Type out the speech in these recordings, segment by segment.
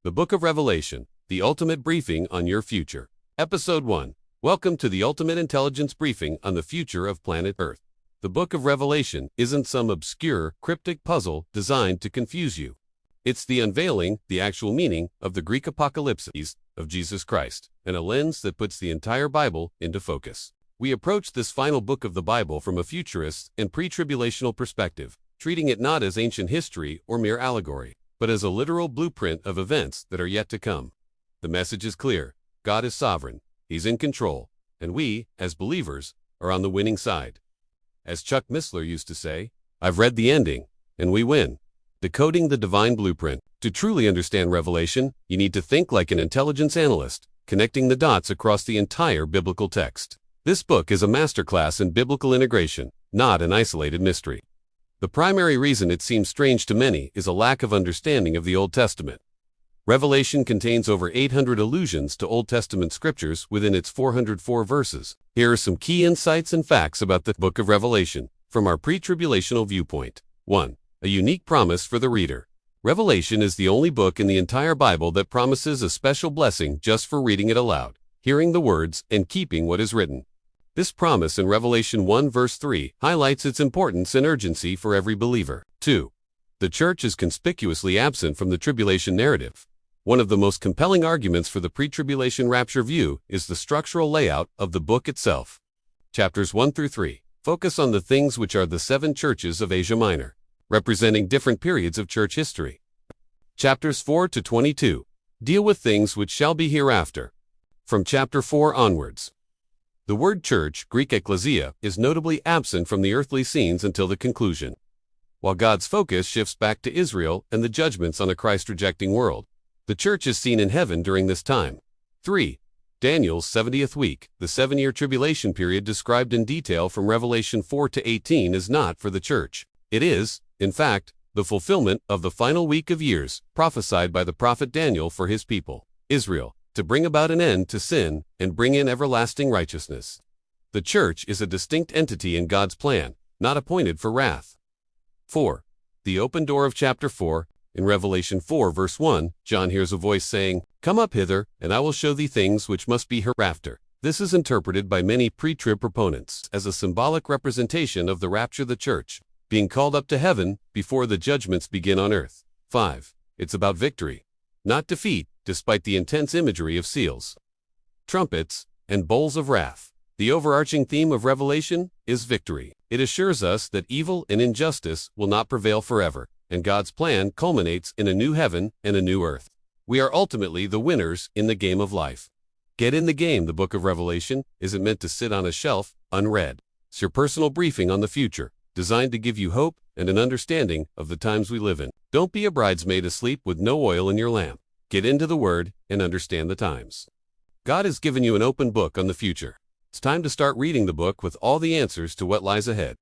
The Book of Revelation, the ultimate briefing on your future. Episode 1. Welcome to the ultimate intelligence briefing on the future of planet Earth. The Book of Revelation isn't some obscure, cryptic puzzle designed to confuse you. It's the unveiling, the actual meaning of the Greek apocalypse of Jesus Christ, and a lens that puts the entire Bible into focus. We approach this final book of the Bible from a futurist and pre-tribulational perspective, treating it not as ancient history or mere allegory, but as a literal blueprint of events that are yet to come. The message is clear. God is sovereign, He's in control, and we, as believers, are on the winning side. As Chuck Missler used to say, I've read the ending, and we win. Decoding the divine blueprint. To truly understand Revelation, you need to think like an intelligence analyst, connecting the dots across the entire biblical text. This book is a masterclass in biblical integration, not an isolated mystery. The primary reason it seems strange to many is a lack of understanding of the Old Testament. Revelation contains over 800 allusions to Old Testament scriptures within its 404 verses. Here are some key insights and facts about the Book of Revelation from our pre-tribulational viewpoint. 1. A unique promise for the reader. Revelation is the only book in the entire Bible that promises a special blessing just for reading it aloud, hearing the words, and keeping what is written. This promise in Revelation 1 verse 3 highlights its importance and urgency for every believer. 2. The church is conspicuously absent from the tribulation narrative. One of the most compelling arguments for the pre-tribulation rapture view is the structural layout of the book itself. Chapters 1 through 3 focus on the things which are the 7 churches of Asia Minor, representing different periods of church history. Chapters 4 to 22 deal with things which shall be hereafter. From chapter 4 onwards, the word church, Greek ekklesia, is notably absent from the earthly scenes until the conclusion, while God's focus shifts back to Israel and the judgments on a Christ-rejecting world. The church is seen in heaven during this time. 3. Daniel's 70th week, the 7-year tribulation period described in detail from Revelation 4 to 18 is not for the church. It is, in fact, the fulfillment of the final week of years prophesied by the prophet Daniel for his people, Israel, to bring about an end to sin and bring in everlasting righteousness. The church is a distinct entity in God's plan, not appointed for wrath. 4. The open door of chapter 4. In Revelation 4 verse 1, John hears a voice saying, "Come up hither, and I will show thee things which must be hereafter." This is interpreted by many pre-trib proponents as a symbolic representation of the rapture of the church, being called up to heaven before the judgments begin on earth. 5. It's about victory, not defeat, despite the intense imagery of seals, trumpets, and bowls of wrath. The overarching theme of Revelation is victory. It assures us that evil and injustice will not prevail forever, and God's plan culminates in a new heaven and a new earth. We are ultimately the winners in the game of life. Get in the game. The Book of Revelation isn't meant to sit on a shelf, unread. It's your personal briefing on the future, designed to give you hope and an understanding of the times we live in. Don't be a bridesmaid asleep with no oil in your lamp. Get into the Word and understand the times. God has given you an open book on the future. It's time to start reading the book with all the answers to what lies ahead.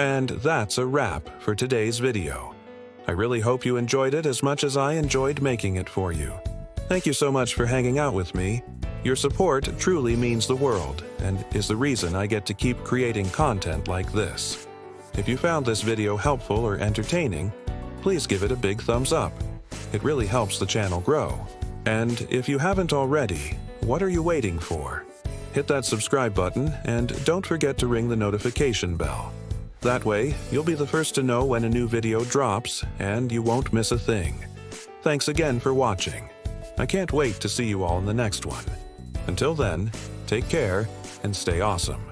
And that's a wrap for today's video. I really hope you enjoyed it as much as I enjoyed making it for you. Thank you so much for hanging out with me. Your support truly means the world and is the reason I get to keep creating content like this. If you found this video helpful or entertaining, please give it a big thumbs up. It really helps the channel grow. And if you haven't already, what are you waiting for? Hit that subscribe button and don't forget to ring the notification bell. That way, you'll be the first to know when a new video drops and you won't miss a thing. Thanks again for watching. I can't wait to see you all in the next one. Until then, take care and stay awesome.